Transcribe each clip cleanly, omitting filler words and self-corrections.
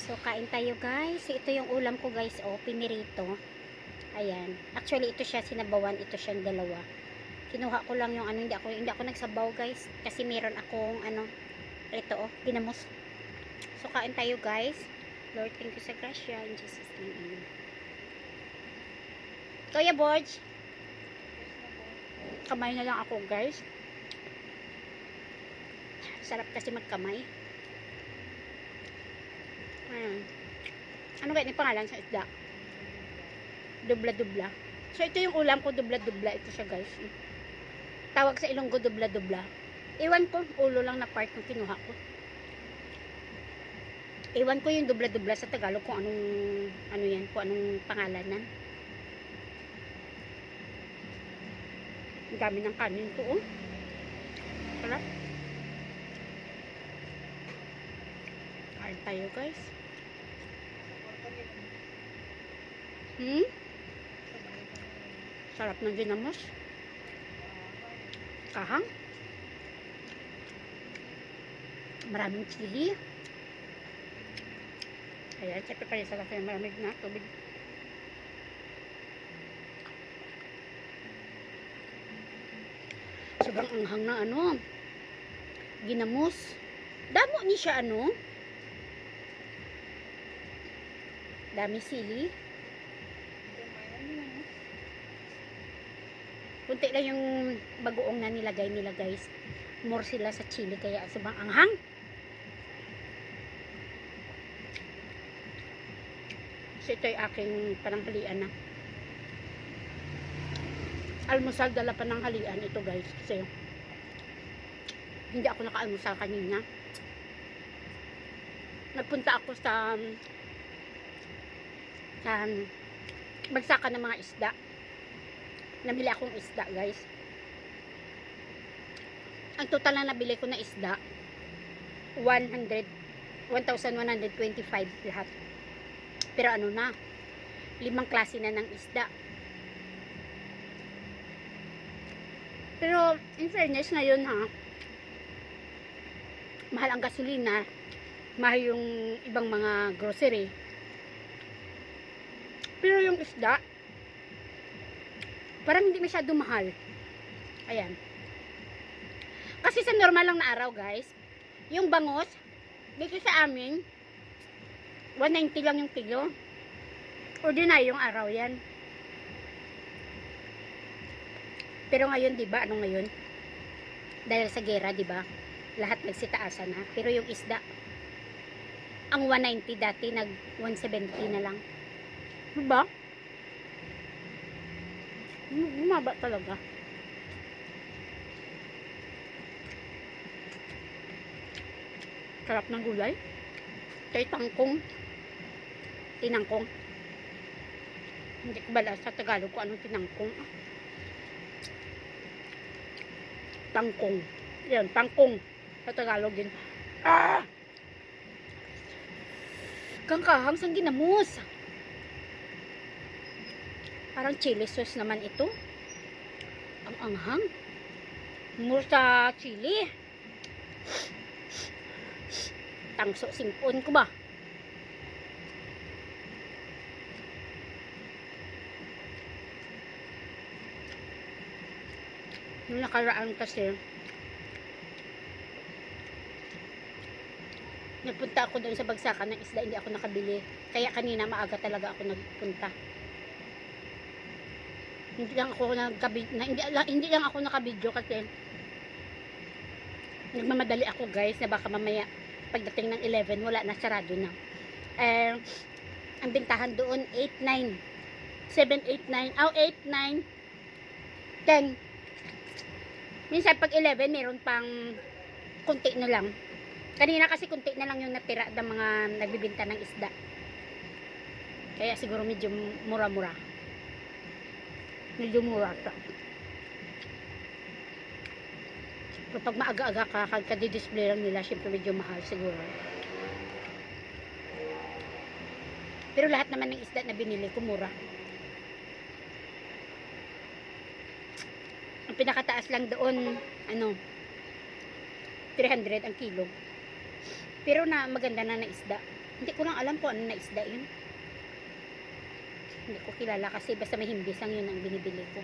So, kain tayo guys. So, ito yung ulam ko guys. Oh, pinirito. Ayan. Actually, ito siya sinabawan. Ito siyang dalawa. Kinuha ko lang yung ano. Hindi ako nagsabaw guys. Kasi meron akong ano. Ito oh. Ginamos. So, kain tayo guys. Lord, thank you sa grasya. In Jesus' name. Amen. Kuya Borge. Kamay na lang ako guys. Sarap kasi magkamay. Ayan. Ano kaya yung pangalan sa isda? Dubla-dubla. So, ito yung ulam ko, dubla-dubla. Ito siya, guys. Tawag sa Ilonggo, dubla-dubla. Iwan ko, ulo lang na part ng kinuha ko. Iwan ko yung dubla-dubla sa Tagalog kung anong, ano yan, kung anong pangalan nan. Ang dami ng kanin to, oh. Sarap. Kain tayo, guys. Sarap ng ginamos. Kahang. Maraming chili. Ayan, siyempre pa rin sa kasi maraming na tubig. Sobrang anghang na ano. Ginamos. Damo ni siya ano. Dami sili. Kunti lang yung bagoong na nilagay nila guys. More sila sa chili kaya sobrang anghang. So ito yung aking pananghalian na. Almusal dala pananghalian ito guys. Kasi hindi ako naka-almusal kanina. Nagpunta ako sa bagsakan ng mga isda. Nabili akong isda guys. Ang total na nabili ko na isda 1,125 lahat. Pero ano na, 5 klase na ng isda. Pero in fairness ngayon ha, mahal ang gasolina, mahal yung ibang mga grocery. Pero yung isda parang hindi masyado mahal. Ayan. Kasi sa normal lang na araw guys, yung bangos dito sa amin 190 lang yung kilo. Ordinary yung araw yan. Pero ngayon 'di ba, ano ngayon? Dahil sa gera 'di ba? Lahat nagsitaasan na. Pero yung isda ang 190 dati nag 170 na lang. Diba? Bumaba talaga. Sarap ng gulay. Kay tangkong. Tinangkong. Hindi ko bala sa Tagalog kung anong tinangkong. Tangkong. Yan, tangkong. Sa Tagalog din. Ah! Kangkahang sang ginamos. Parang chili sauce naman ito. Ang anghang. More sa chili. Tangso simpon ko ba? Nung nakaraan kasi nagpunta ako doon sa bagsakan ng isda, hindi ako nakabili. Kaya kanina maaga talaga ako nagpunta. Hindi lang ako nakabidyo kasi nagmamadali ako guys na baka mamaya pagdating ng 11 wala na, sarado na. Ang bintahan doon 8-9 7-8-9 8-9 10. Minsan pag 11 meron pang kunti na lang. Kanina kasi kunti na lang yung natira ng mga nagbibinta ng isda. Kaya siguro medyo mura-mura. Medyo mura ito. Pero pag maaga-aga ka, kadi-display lang nila, syempre medyo mahal siguro. Pero lahat naman ng isda na binili ko, mura. Ang pinakataas lang doon, ano, 300 ang kilo. Pero na maganda na isda. Hindi ko lang alam kung ano na isda yun. Hindi ko kilala kasi basta may himbisang yun ang binibili ko.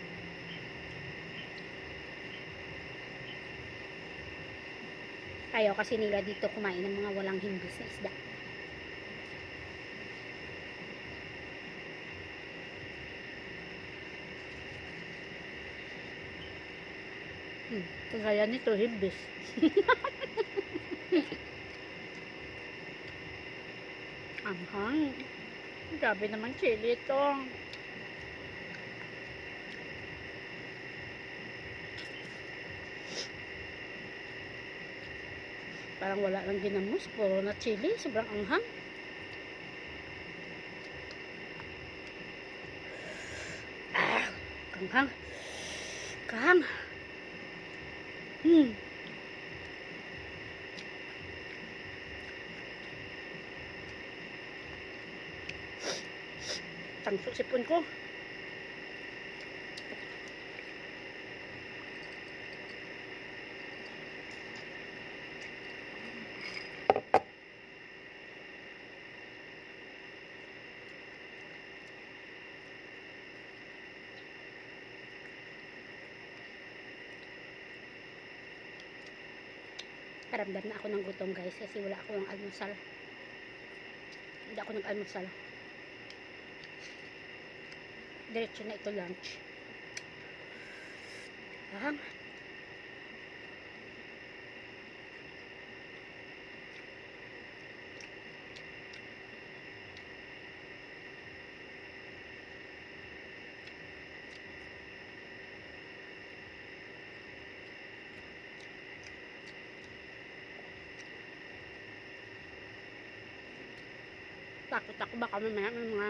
Ayaw kasi nila dito kumain ng mga walang himbis na isda. Kagaya nito, himbis. Anghang. Grabe naman chili ito. Parang wala lang ginamos. Puro na chili. Sobrang anghang. Kanghang. Kahang. Tangsok sipon ko. Karamdam na ako ng gutom guys kasi wala akong almusal. Hindi ako nag-almusal. Diretso na ito lunch. Ahang. Takot ako baka mamaya may mga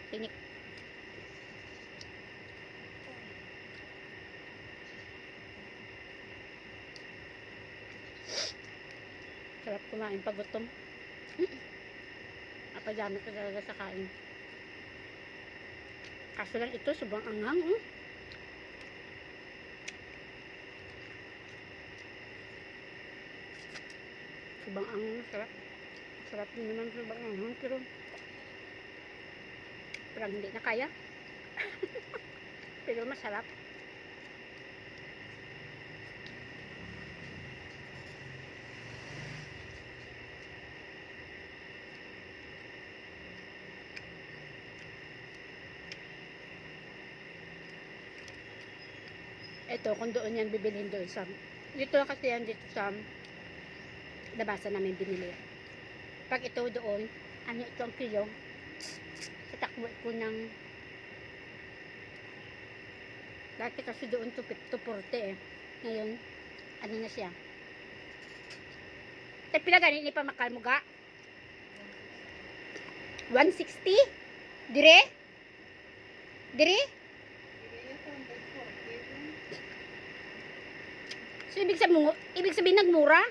tinik. Sarap kumain pag gutom. Napadami ko talaga sa kain. Kaso lang ito sobrang anghang. Sobrang anghang. Sarap. Sarap din naman sobrang anghang. Pero parang hindi na kaya. Pero masarap. Ito, kung doon yan bibilhin doon sa dito kasi yan dito sa labasan namin binili. Pag ito doon, ano ito ang kilo? Tatakbo ko ng dati kasi doon 240 eh. Ngayon, ano na siya? Tay pila gani ni pa makal mo ga? 160? Dire? Dire? So, ibig sabihin nagmura?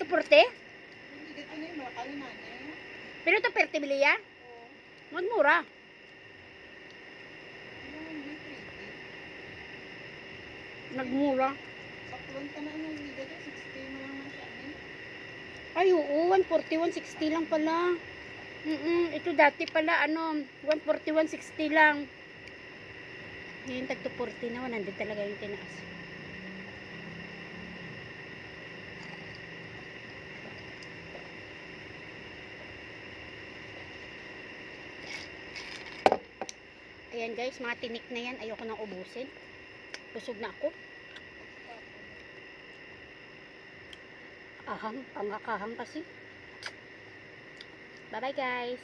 240? Pero 240 biliya? Magmura. Nagmura. Ay, oo. 140, 160 lang pala. Ito dati pala, 140, 160 lang. Ngayon, tag 240 na. 100 talaga yung tinaas. Ayan guys, mga tinik na yan. Ayoko nang ubusin. Busog na ako. Ahang, pangakahang kasi. Bye bye guys.